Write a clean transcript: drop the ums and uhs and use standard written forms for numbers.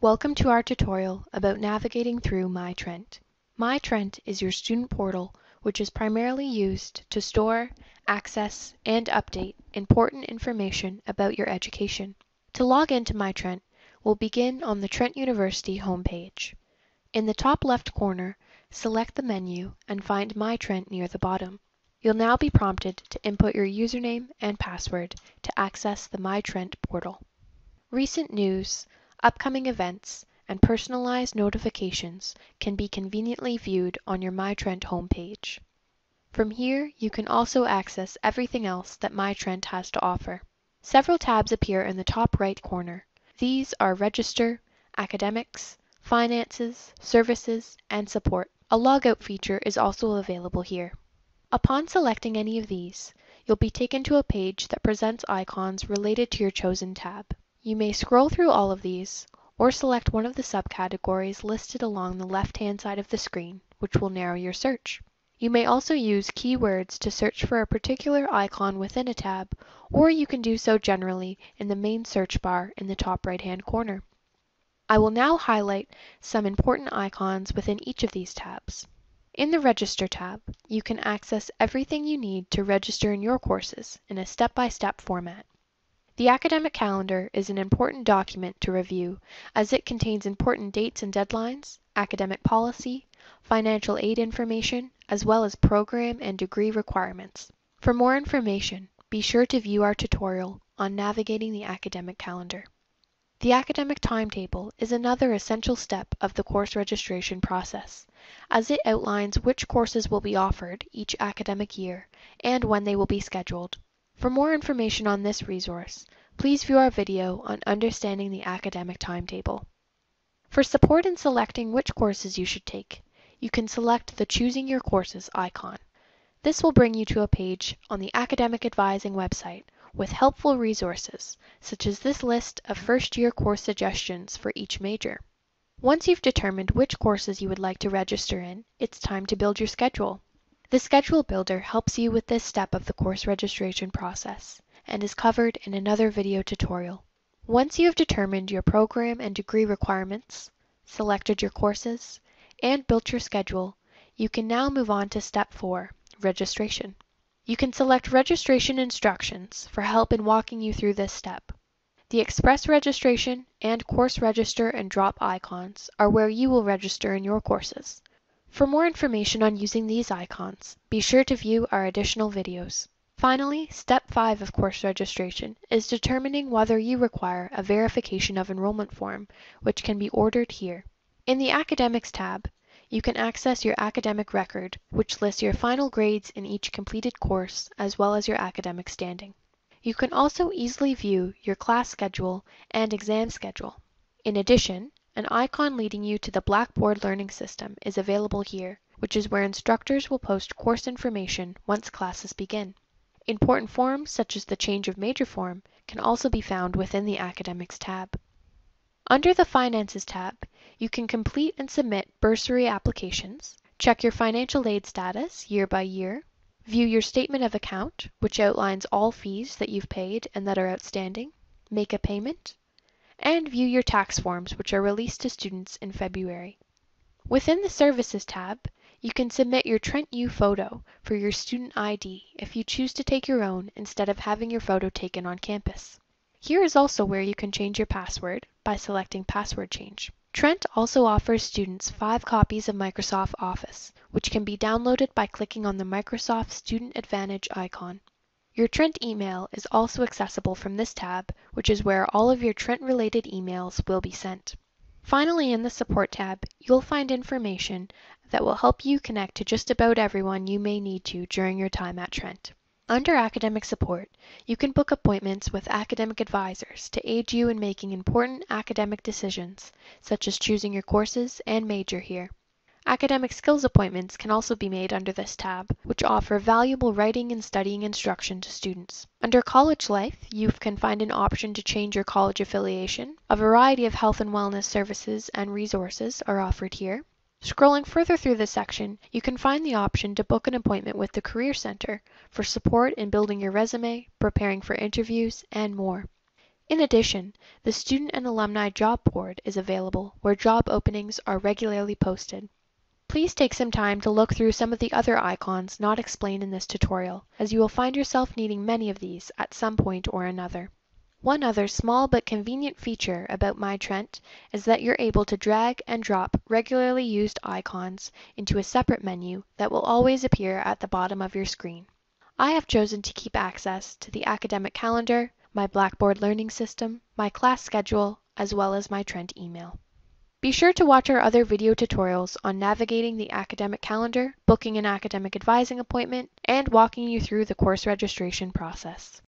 Welcome to our tutorial about navigating through My Trent. My Trent is your student portal which is primarily used to store, access, and update important information about your education. To log into My Trent, we'll begin on the Trent University homepage. In the top left corner, select the menu and find My Trent near the bottom. You'll now be prompted to input your username and password to access the My Trent portal. Recent news, upcoming events, and personalized notifications can be conveniently viewed on your My Trent homepage. From here, you can also access everything else that My Trent has to offer. Several tabs appear in the top right corner. These are Register, Academics, Finances, Services, and Support. A logout feature is also available here. Upon selecting any of these, you'll be taken to a page that presents icons related to your chosen tab. You may scroll through all of these, or select one of the subcategories listed along the left-hand side of the screen, which will narrow your search. You may also use keywords to search for a particular icon within a tab, or you can do so generally in the main search bar in the top right-hand corner. I will now highlight some important icons within each of these tabs. In the Register tab, you can access everything you need to register in your courses in a step-by-step format. The academic calendar is an important document to review as it contains important dates and deadlines, academic policy, financial aid information, as well as program and degree requirements. For more information, be sure to view our tutorial on navigating the academic calendar. The academic timetable is another essential step of the course registration process, as it outlines which courses will be offered each academic year and when they will be scheduled. For more information on this resource, please view our video on understanding the academic timetable. For support in selecting which courses you should take, you can select the Choosing Your Courses icon. This will bring you to a page on the Academic Advising website with helpful resources, such as this list of first-year course suggestions for each major. Once you've determined which courses you would like to register in, it's time to build your schedule. The Schedule Builder helps you with this step of the course registration process and is covered in another video tutorial. Once you have determined your program and degree requirements, selected your courses, and built your schedule, you can now move on to Step 4, Registration. You can select Registration Instructions for help in walking you through this step. The Express Registration and Course Register and Drop icons are where you will register in your courses. For more information on using these icons, be sure to view our additional videos. Finally, Step 5 of course registration is determining whether you require a verification of enrollment form, which can be ordered here. In the Academics tab, you can access your academic record, which lists your final grades in each completed course as well as your academic standing. You can also easily view your class schedule and exam schedule. In addition, an icon leading you to the Blackboard Learning System is available here, which is where instructors will post course information once classes begin. Important forms such as the Change of Major form can also be found within the Academics tab. Under the Finances tab, you can complete and submit bursary applications, check your financial aid status year by year, view your statement of account, which outlines all fees that you've paid and that are outstanding, make a payment, and view your tax forms which are released to students in February. Within the Services tab, you can submit your Trent U photo for your student ID if you choose to take your own instead of having your photo taken on campus. Here is also where you can change your password by selecting Password Change. Trent also offers students 5 copies of Microsoft Office, which can be downloaded by clicking on the Microsoft Student Advantage icon. Your Trent email is also accessible from this tab, which is where all of your Trent-related emails will be sent. Finally, in the Support tab, you'll find information that will help you connect to just about everyone you may need to during your time at Trent. Under Academic Support, you can book appointments with academic advisors to aid you in making important academic decisions, such as choosing your courses and major here. Academic skills appointments can also be made under this tab, which offer valuable writing and studying instruction to students. Under College Life, you can find an option to change your college affiliation. A variety of health and wellness services and resources are offered here. Scrolling further through this section, you can find the option to book an appointment with the Career Center for support in building your resume, preparing for interviews, and more. In addition, the Student and Alumni Job Board is available where job openings are regularly posted. Please take some time to look through some of the other icons not explained in this tutorial, as you will find yourself needing many of these at some point or another. One other small but convenient feature about My Trent is that you're able to drag and drop regularly used icons into a separate menu that will always appear at the bottom of your screen. I have chosen to keep access to the academic calendar, my Blackboard learning system, my class schedule, as well as my Trent email. Be sure to watch our other video tutorials on navigating the academic calendar, booking an academic advising appointment, and walking you through the course registration process.